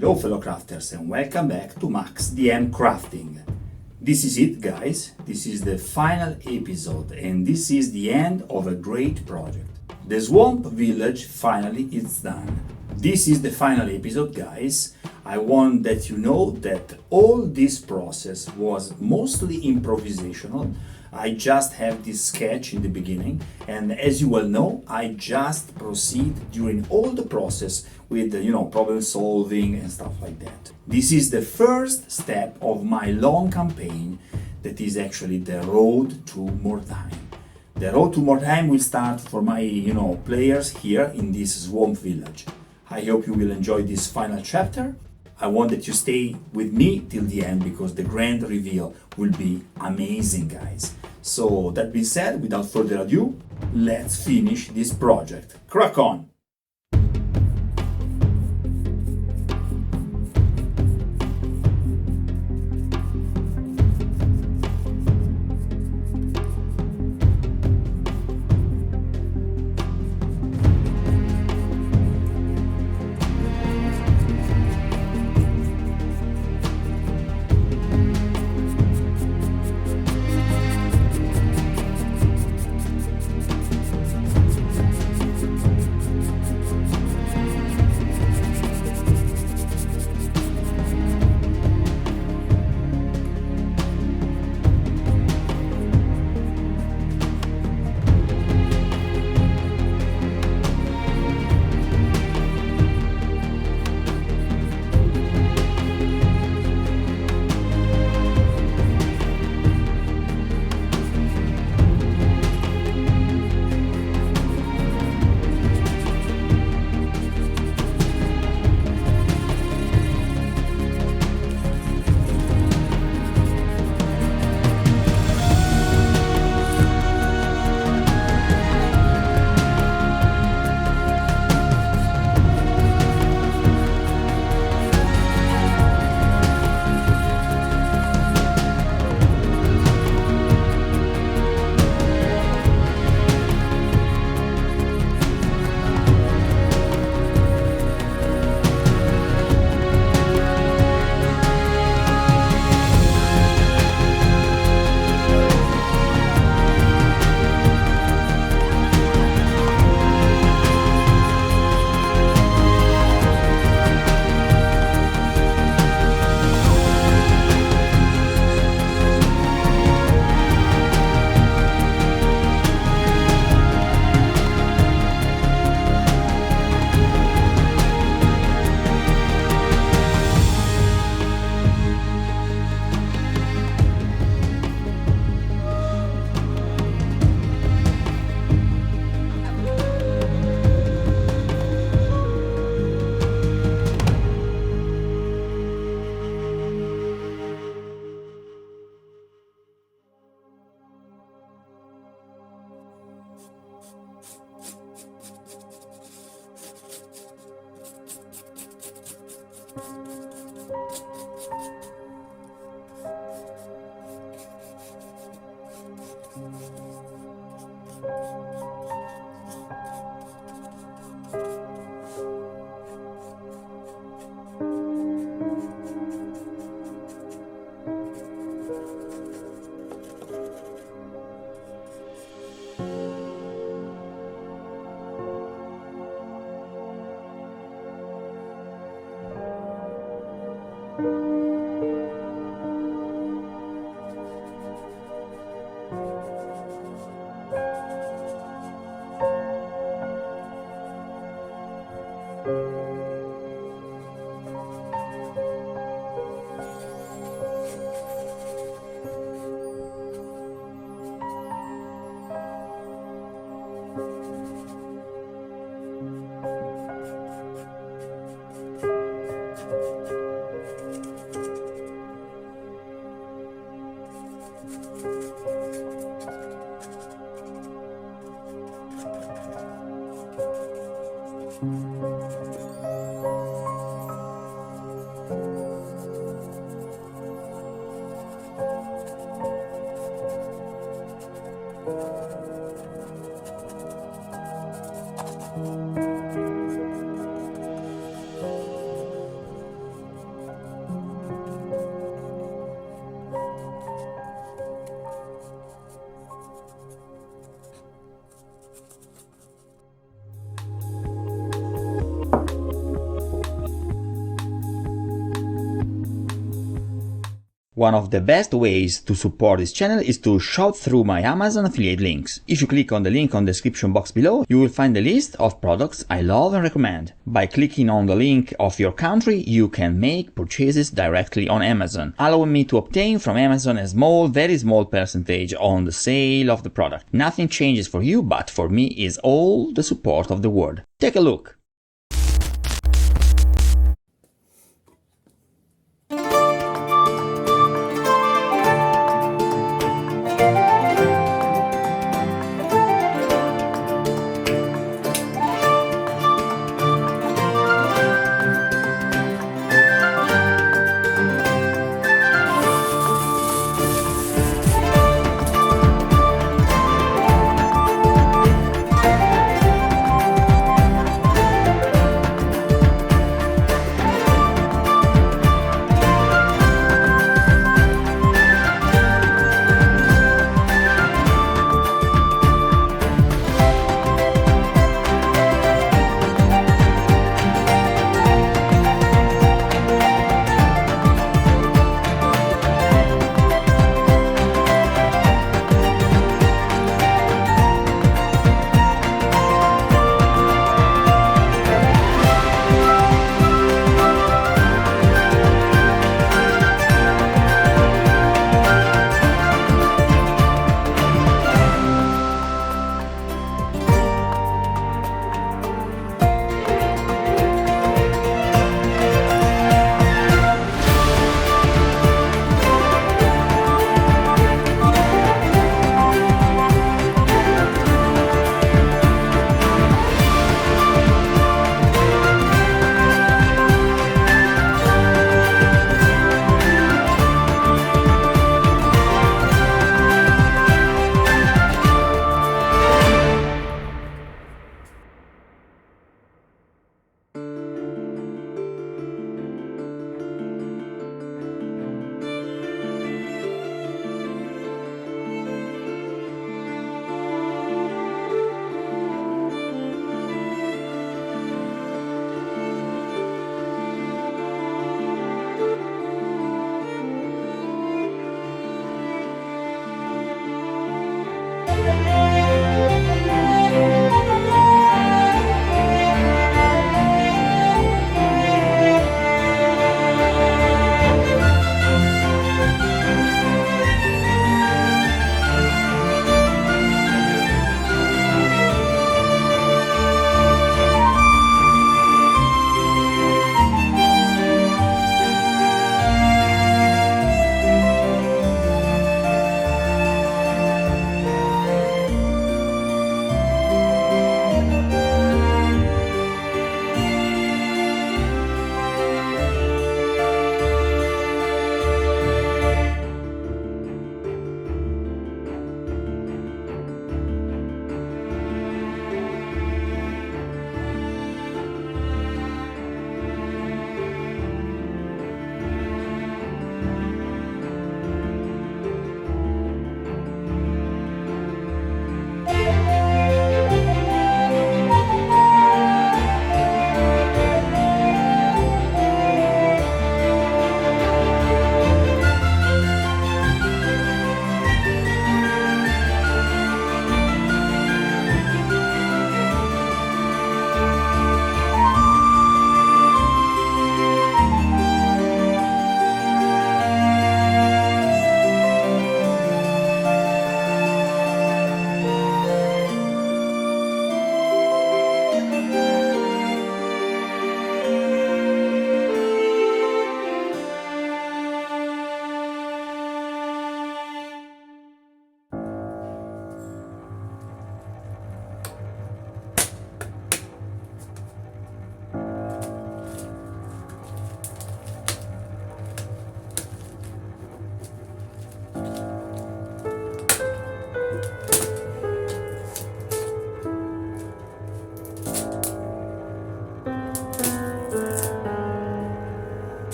Hello fellow crafters and welcome back to maxdmcrafting. This is it guys, this is the final episode and this is the end of a great project. The swamp village finally is done. This is the final episode guys. I want that you know that all this process was mostly improvisational. I just have this sketch in the beginning and as you well know, I just proceed during all the process with problem solving and stuff like that. This is the first step of my long campaign that is actually the road to Mordheim. The road to Mordheim will start for my players here in this swamp village. I hope you will enjoy this final chapter. I want that you stay with me till the end because the grand reveal will be amazing guys. So that being said, without further ado, let's finish this project. Crack on! One of the best ways to support this channel is to shop through my Amazon affiliate links. If you click on the link on the description box below, you will find a list of products I love and recommend. By clicking on the link of your country, you can make purchases directly on Amazon, allowing me to obtain from Amazon a small, very small percentage on the sale of the product. Nothing changes for you, but for me is all the support of the world. Take a look.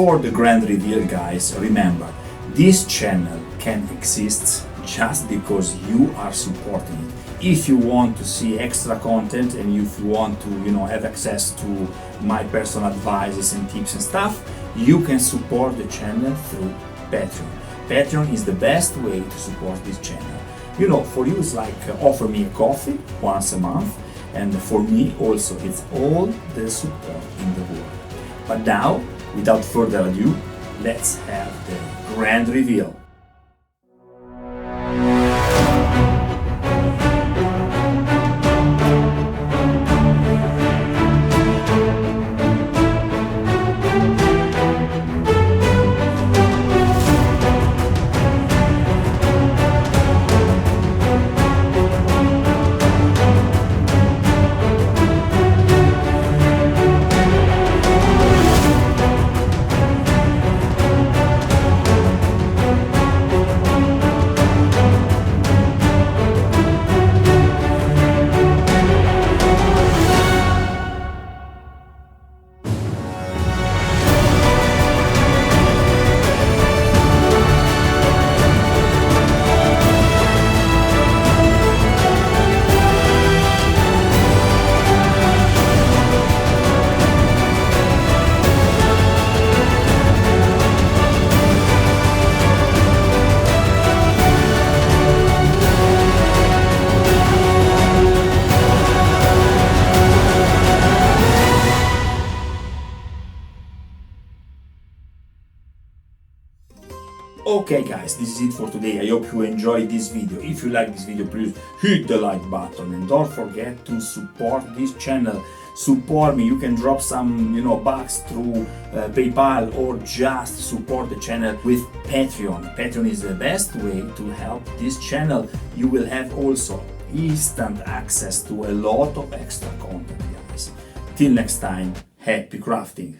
before the grand reveal, guys, remember, this channel can exist just because you are supporting it. If you want to see extra content and if you want to, have access to my personal advices and tips and stuff, you can support the channel through Patreon. Patreon is the best way to support this channel. For you it's like offer me a coffee once a month, and for me also it's all the support in the world. But now, without further ado, let's have the grand reveal. Okay guys, this is it for today. I hope you enjoyed this video. If you like this video, please hit the like button and don't forget to support this channel. Support me. You can drop some bucks through PayPal, or just support the channel with Patreon. Patreon is the best way to help this channel. You will have also instant access to a lot of extra content, guys. Till next time, happy crafting.